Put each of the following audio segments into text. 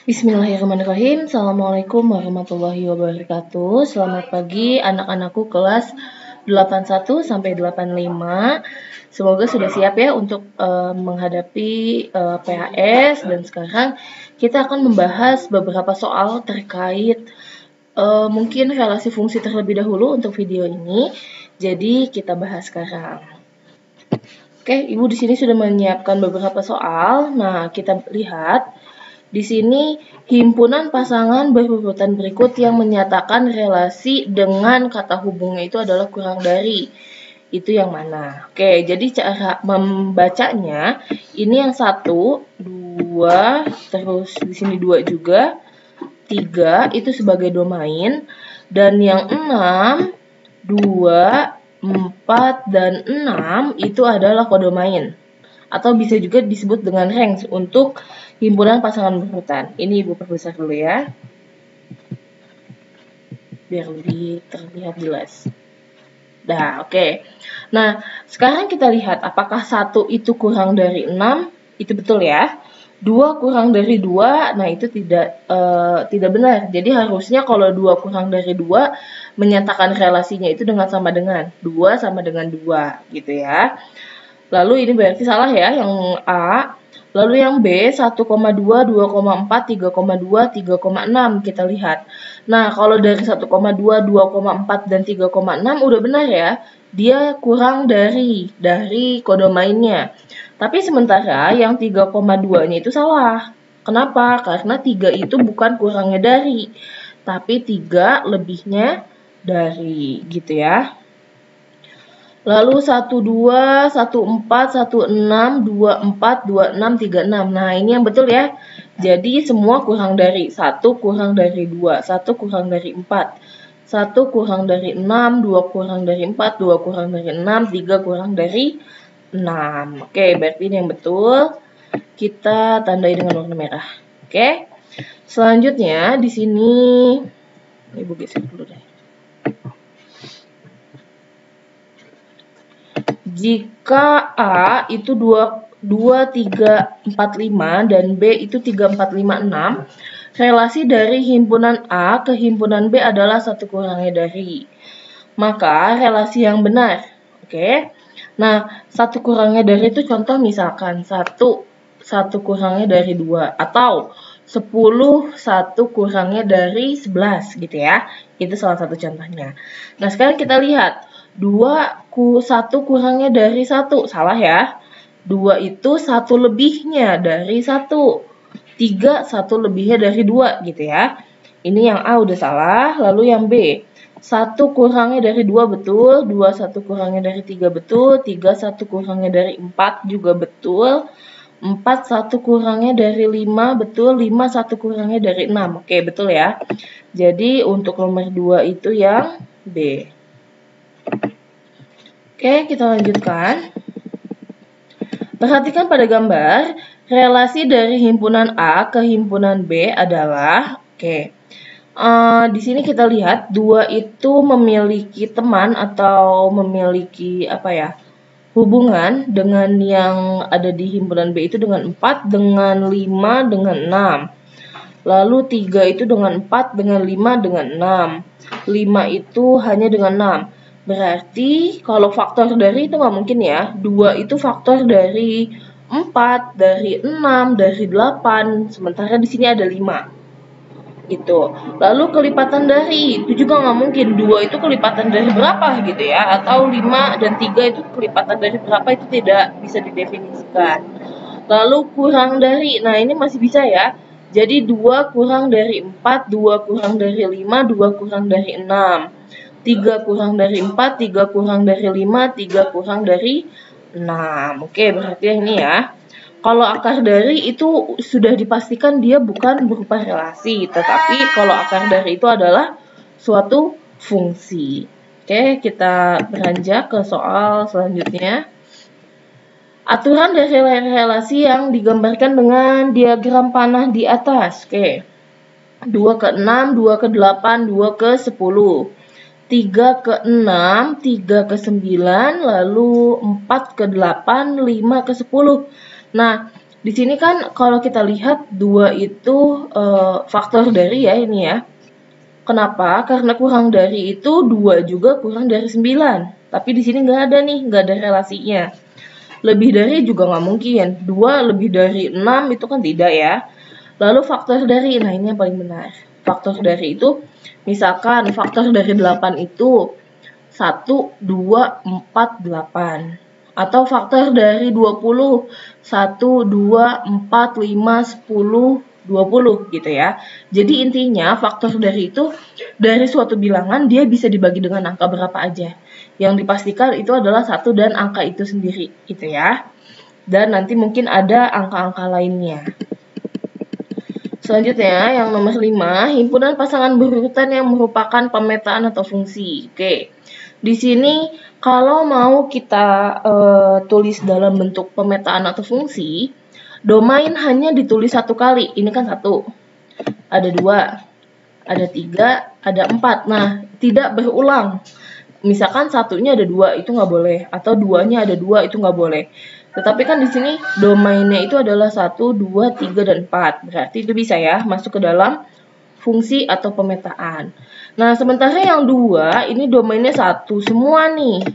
Bismillahirrahmanirrahim. Assalamualaikum warahmatullahi wabarakatuh. Selamat pagi anak-anakku kelas 81 sampai 85. Semoga sudah siap ya untuk menghadapi PAS, dan sekarang kita akan membahas beberapa soal terkait mungkin relasi fungsi terlebih dahulu untuk video ini. Jadi kita bahas sekarang. Oke, Ibu di sini sudah menyiapkan beberapa soal. Nah, kita lihat di sini himpunan pasangan berurutan berikut yang menyatakan relasi dengan kata hubungnya itu adalah kurang dari. Itu yang mana? Oke, jadi cara membacanya ini yang 1, 2, terus di sini 2 juga, 3 itu sebagai domain, dan yang 6, 2, 4, dan 6 itu adalah kodomain. Atau bisa juga disebut dengan range untuk himpunan pasangan berurutan. Ini Ibu perbesar dulu ya, biar lebih terlihat jelas. Nah, oke. Nah, sekarang kita lihat apakah 1 itu kurang dari 6, itu betul ya. 2 kurang dari 2, nah itu tidak benar. Jadi harusnya kalau 2 kurang dari 2, menyatakan relasinya itu sama dengan 2 sama dengan 2 gitu ya. Lalu ini berarti salah ya, yang A. Lalu yang B, 1,2, 2,4, 3,2, 3,6 kita lihat. Nah, kalau dari 1,2, 2,4, dan 3,6 udah benar ya. Dia kurang dari kodomainnya. Tapi sementara yang 3,2-nya itu salah. Kenapa? Karena 3 itu bukan kurangnya dari, tapi 3 lebihnya dari, gitu ya. Lalu 12, 14, 16, 24, 26, 36. Nah, ini yang betul ya. Jadi semua kurang dari. 1 kurang dari 2, 1 kurang dari 4, 1 kurang dari 6, 2 kurang dari 4, 2 kurang dari 6, 3 kurang dari 6. Oke, berarti ini yang betul. Kita tandai dengan warna merah. Oke. Selanjutnya di sini Ibu geser dulu deh. Jika A itu 2, 3, 4, 5 dan B itu 3, 4, 5, 6, relasi dari himpunan A ke himpunan B adalah 1 kurangnya dari. Maka relasi yang benar. Oke. Nah, 1 kurangnya dari itu contoh misalkan 1 kurangnya dari 2, atau 10 1 kurangnya dari 11 gitu ya. Itu salah satu contohnya. Nah, sekarang kita lihat 1 kurangnya dari 1, salah ya. 2 itu 1 lebihnya dari 1. 3 1 lebihnya dari 2 gitu ya. Ini yang A udah salah. Lalu yang B, 1 kurangnya dari 2 betul, 2 1 kurangnya dari 3 betul, 3 1 kurangnya dari 4 juga betul, 4 1 kurangnya dari 5 betul, 5 1 kurangnya dari 6. Oke, betul ya. Jadi untuk nomor 2 itu yang B. Oke, kita lanjutkan. Perhatikan pada gambar, relasi dari himpunan A ke himpunan B adalah, di sini kita lihat 2 itu memiliki teman atau memiliki hubungan dengan yang ada di himpunan B itu dengan 4, dengan 5, dengan 6. Lalu 3 itu dengan 4, dengan 5, dengan 6. 5 itu hanya dengan 6. Berarti kalau faktor dari itu nggak mungkin ya. 2 itu faktor dari 4, dari 6, dari 8. Sementara di sini ada 5. Gitu. Lalu kelipatan dari itu juga nggak mungkin. 2 itu kelipatan dari berapa gitu ya. Atau 5 dan 3 itu kelipatan dari berapa, itu tidak bisa didefinisikan. Lalu kurang dari. Nah, ini masih bisa ya. Jadi 2 kurang dari 4, 2 kurang dari 5, 2 kurang dari 6. 3 kurang dari 4, 3 kurang dari 5, 3 kurang dari 6. Oke, berarti ini ya. Kalau akar dari itu sudah dipastikan dia bukan berupa relasi, tetapi kalau akar dari itu adalah suatu fungsi. Oke, kita beranjak ke soal selanjutnya. Aturan dari relasi yang digambarkan dengan diagram panah di atas. Oke. 2 ke 6, 2 ke 8, 2 ke 10. 3 ke 6, 3 ke 9, lalu 4 ke 8, 5 ke 10. Nah, Di sini kan kalau kita lihat 2 itu faktor dari ya ini ya. Kenapa? Karena kurang dari itu 2 juga kurang dari 9. Tapi di sini nggak ada nih, nggak ada relasinya. Lebih dari juga nggak mungkin. 2 lebih dari 6 itu kan tidak ya. Lalu faktor dari, nah ini yang paling benar. Faktor dari itu, misalkan faktor dari 8 itu 1, 2, 4, 8. Atau faktor dari 20, 1, 2, 4, 5, 10, 20 gitu ya. Jadi intinya faktor dari itu dari suatu bilangan dia bisa dibagi dengan angka berapa aja. Yang dipastikan itu adalah 1 dan angka itu sendiri gitu ya. Dan nanti mungkin ada angka-angka lainnya. Selanjutnya yang nomor 5, himpunan pasangan berurutan yang merupakan pemetaan atau fungsi. Oke. Di sini kalau mau kita tulis dalam bentuk pemetaan atau fungsi, domain hanya ditulis 1 kali. Ini kan 1. Ada 2, ada 3, ada 4. Nah, tidak berulang. Misalkan 1-nya ada 2, itu nggak boleh. Atau 2-nya ada 2, itu nggak boleh. Tetapi kan di sini domainnya itu adalah 1, 2, 3, dan 4. Berarti itu bisa ya masuk ke dalam fungsi atau pemetaan. Nah, sementara yang 2 ini domainnya 1 semua nih.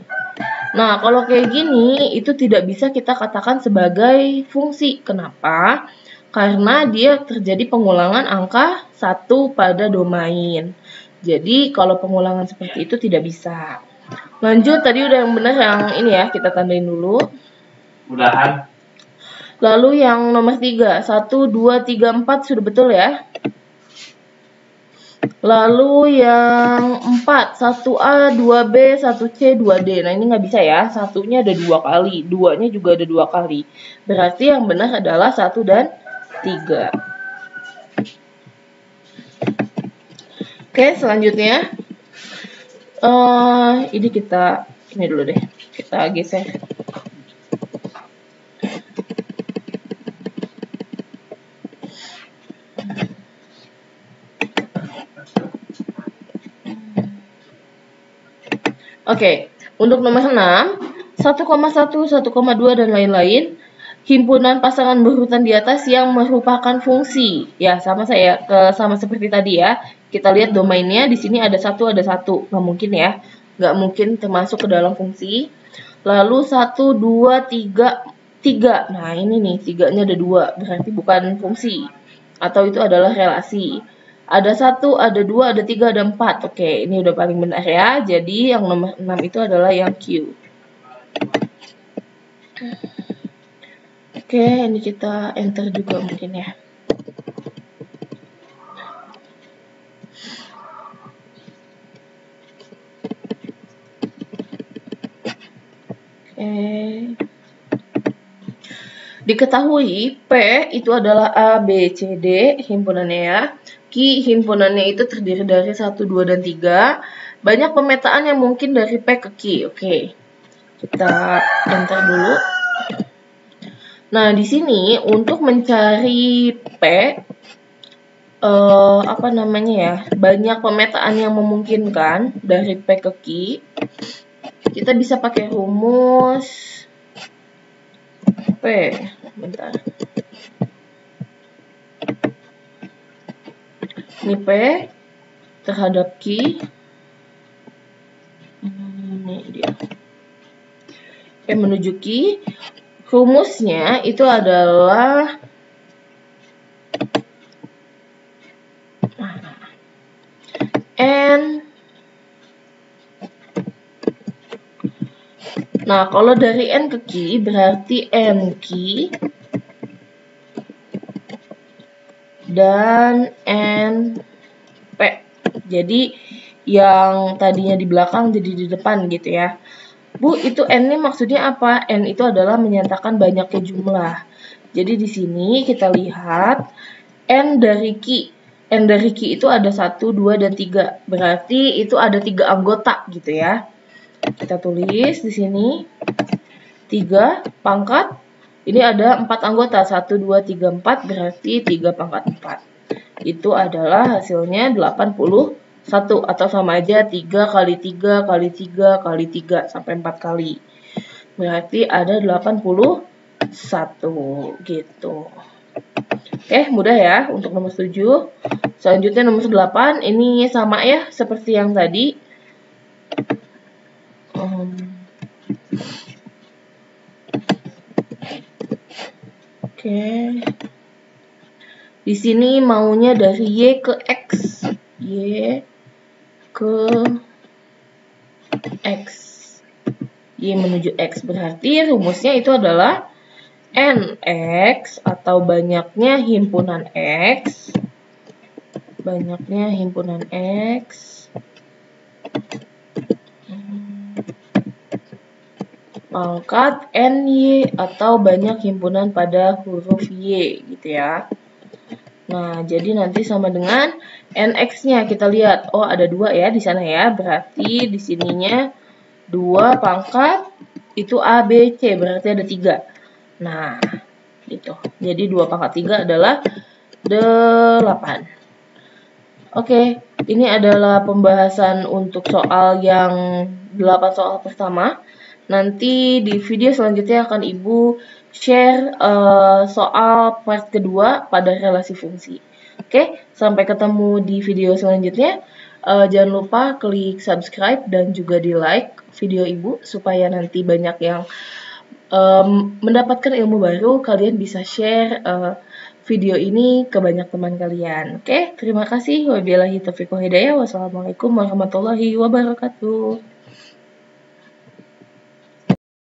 Nah, kalau kayak gini itu tidak bisa kita katakan sebagai fungsi. Kenapa? Karena dia terjadi pengulangan angka 1 pada domain. Jadi, kalau pengulangan seperti itu tidak bisa. Lanjut, tadi udah yang benar yang ini ya, kita tandain dulu. Mudahan. Lalu yang nomor 3, 1, 2, 3, 4 sudah betul ya. Lalu yang 4, 1A, 2B, 1C, 2D. Nah ini nggak bisa ya, satunya ada 2 kali, 2-nya juga ada 2 kali. Berarti yang benar adalah 1 dan 3. Oke, selanjutnya. Ini kita, ini dulu deh, kita geser. Oke, untuk nomor 6, 1,1, 1,2, dan lain-lain, himpunan pasangan berurutan di atas yang merupakan fungsi. Ya, sama seperti tadi ya. Kita lihat domainnya, di sini ada 1, ada 1. Nggak mungkin ya. Nggak mungkin termasuk ke dalam fungsi. Lalu 1, 2, 3, 3. Nah, ini nih, 3-nya ada 2. Berarti bukan fungsi. Atau itu adalah relasi. Ada 1, ada 2, ada 3, ada 4. Oke, ini udah paling benar ya. Jadi yang nomor 6 itu adalah yang Q. Oke, ini kita enter juga mungkin ya. Oke. Diketahui P itu adalah A, B, C, D himpunannya ya. Q himpunannya itu terdiri dari 1, 2, dan 3. Banyak pemetaan yang mungkin dari P ke Q. Oke. Kita enter dulu. Nah, di sini untuk mencari P banyak pemetaan yang memungkinkan dari P ke Q. Kita bisa pakai rumus P. Bentar. Ini P terhadap Q. Ini dia. P menuju Q. Rumusnya itu adalah N. Nah, kalau dari N ke Q berarti NQ dan NP. Jadi yang tadinya di belakang jadi di depan gitu ya. Bu, itu N ini maksudnya apa? N itu adalah menyatakan banyaknya jumlah. Jadi di sini kita lihat N dari Q. N dari Q itu ada 1, 2, dan 3. Berarti itu ada 3 anggota gitu ya. Kita tulis di sini 3 pangkat. Ini ada 4 anggota. 1, 2, 3, 4. Berarti 3 pangkat 4. Itu adalah hasilnya 81. Atau sama aja 3 kali 3 kali 3 kali 3 sampai 4 kali. Berarti ada 81. 1 gitu. Oke, mudah ya untuk nomor 7. Selanjutnya nomor 8, ini sama ya seperti yang tadi. Oke. Di sini maunya dari Y ke X. Y ke X. Y menuju X berarti rumusnya itu adalah NX atau banyaknya himpunan X. Banyaknya himpunan X pangkat NY atau banyak himpunan pada huruf Y gitu ya. Nah, jadi nanti sama dengan NX-nya kita lihat. Oh, ada 2 ya di sana ya. Berarti di sininya 2 pangkat itu A, B, C. Berarti ada 3. Nah, gitu. Jadi 2 pangkat 3 adalah 8. Oke, ini adalah pembahasan untuk soal yang 8 soal pertama. Nanti di video selanjutnya akan Ibu share soal part kedua pada relasi fungsi. Oke, sampai ketemu di video selanjutnya. Jangan lupa klik subscribe dan juga di like video Ibu supaya nanti banyak yang mendapatkan ilmu baru. Kalian bisa share video ini ke banyak teman kalian. Oke, terima kasih. Wabillahi taufiq wal hidayah. Wassalamualaikum warahmatullahi wabarakatuh.